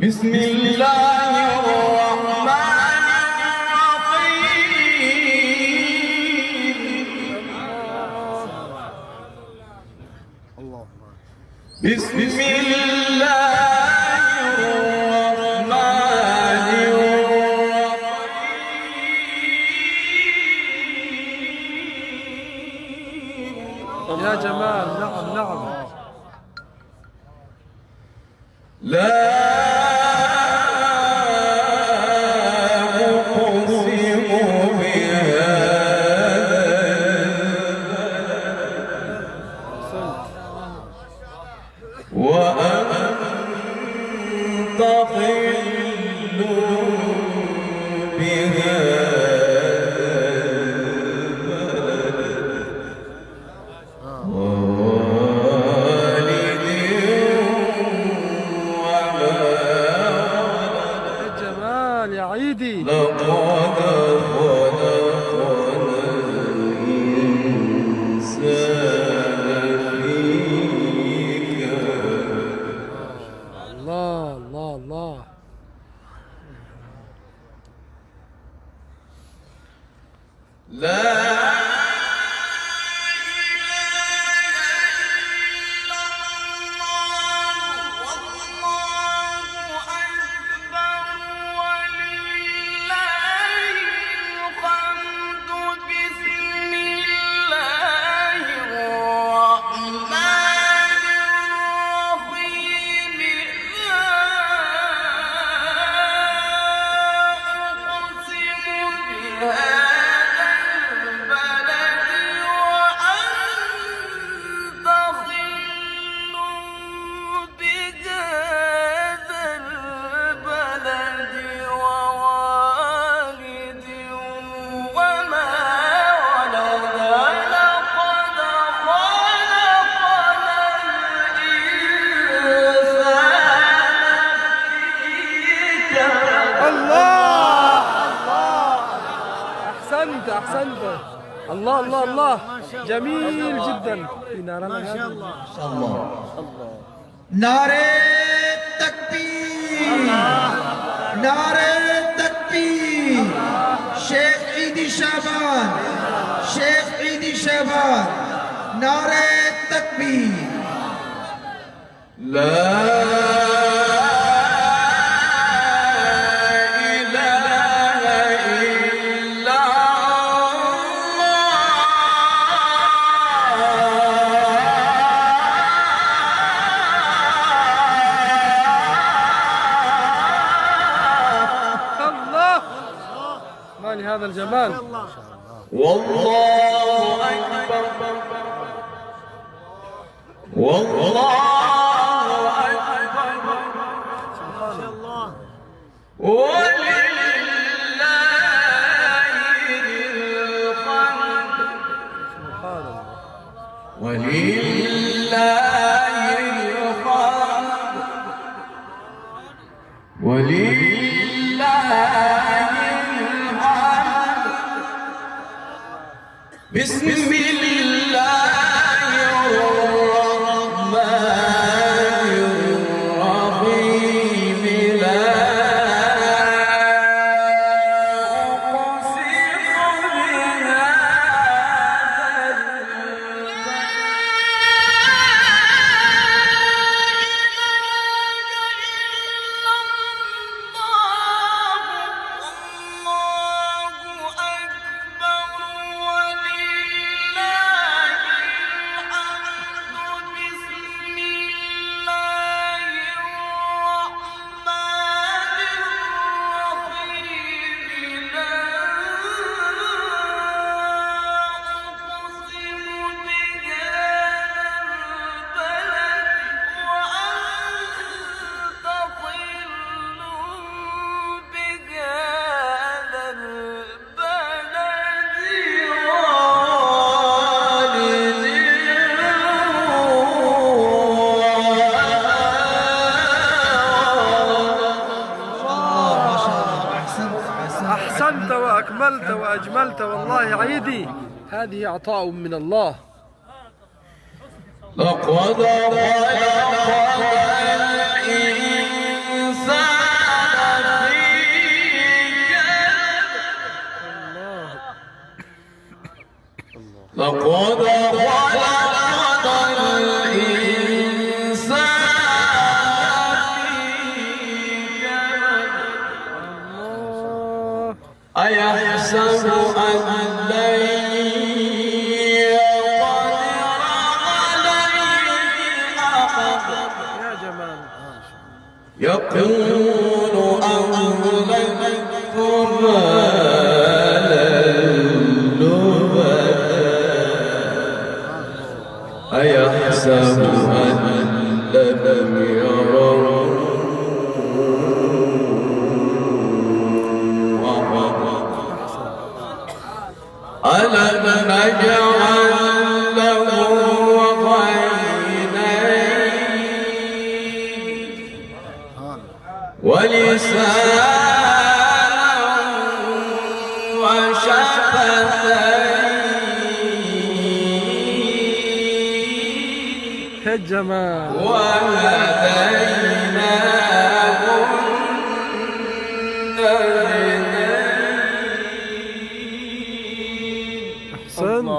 بسم الله الرحمن الرحيم. بسم الله الرحمن الرحيم. يا جمال. نعم نعم. لا أقسم بهذا وأنت حل بهذا ووالد وما يا جمال يا عيدي. لقد خلقنا الإنسان في كبد. الله الله الله. لا أحسنت. الله الله الله. جميل جدا. ما شاء الله. الله. नारे तकबीर, नारे तकबीर। शेख ईदी शाबान, शेख ईदी शाबान, नारे तकबीर। ला ما لهذا الجمال. والله أكبر، والله أكبر، ما شاء الله. ولله الحمد، ولله الحمد، ولله الحمد. بسم الله الرحمن الرحيم. لا أقسم بهذا أحسنت وأكملت وأجملت. والله يا عيدي هذه عطاء من الله. لقد خلقنا الإنسان لقد خلقنا الإنسان الله. أيحسب أن لن يقدر عليه أحد يا جمال. يقول أهلكت مالا لبدا أيحسب أن لم يره ألم نجعل له عينين ولسانا وشفتين يا جمال. وهديناه النجدين أحسنت.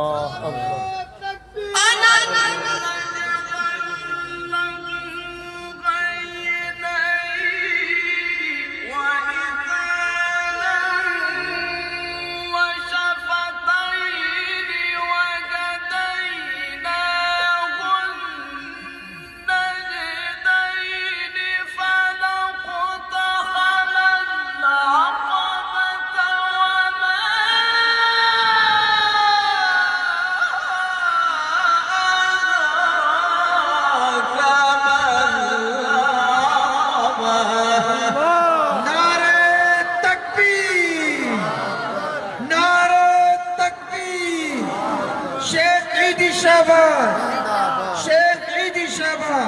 شيخ عيدي شباب.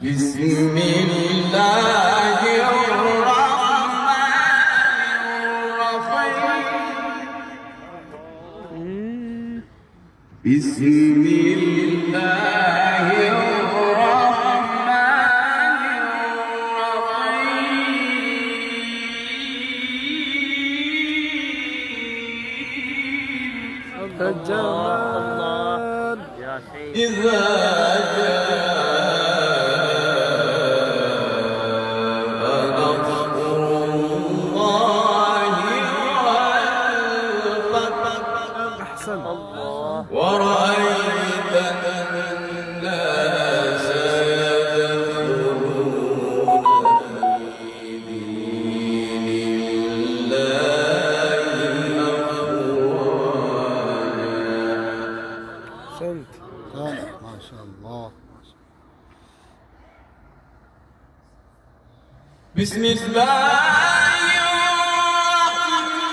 بسم الله الرحمن الرحيم بسم الله الرحمن الرحيم الجمال. إذا جاء نصر الله والفتح أحسن. ورأيت الناس يدخلون في دين الله أفواجا أحسنت. ما شاء الله. بسم الله الرحمن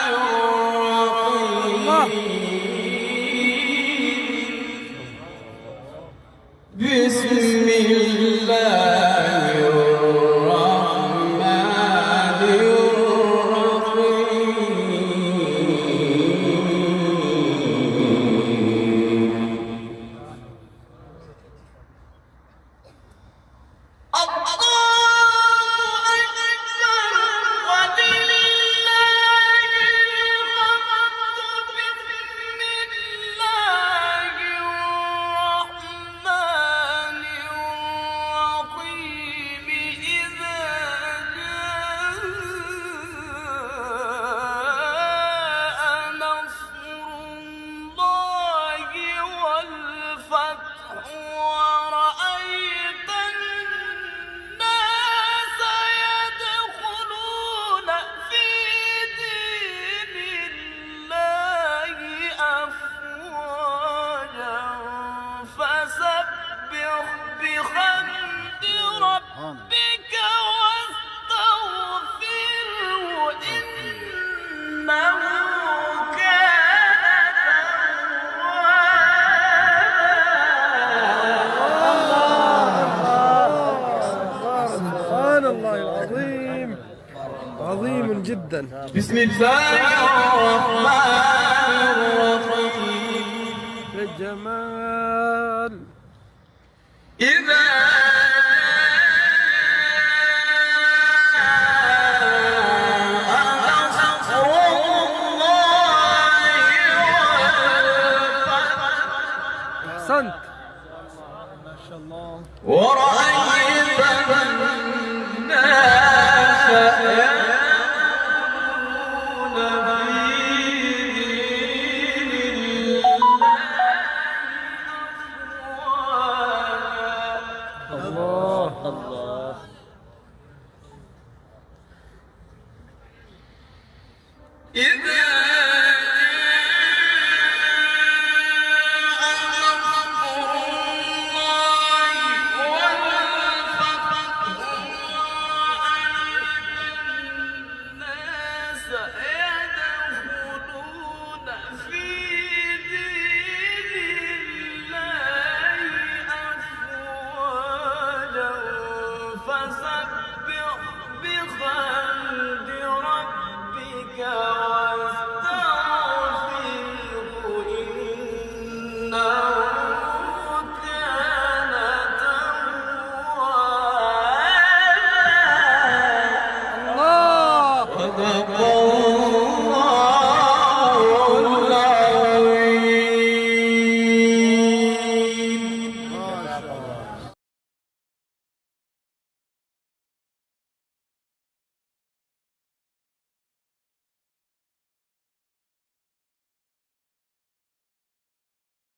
الرحيم بسم الله الرحمن جدا. بسم الله الرحمن الرحيم. الجمال. إذا أحسنت. ورأيت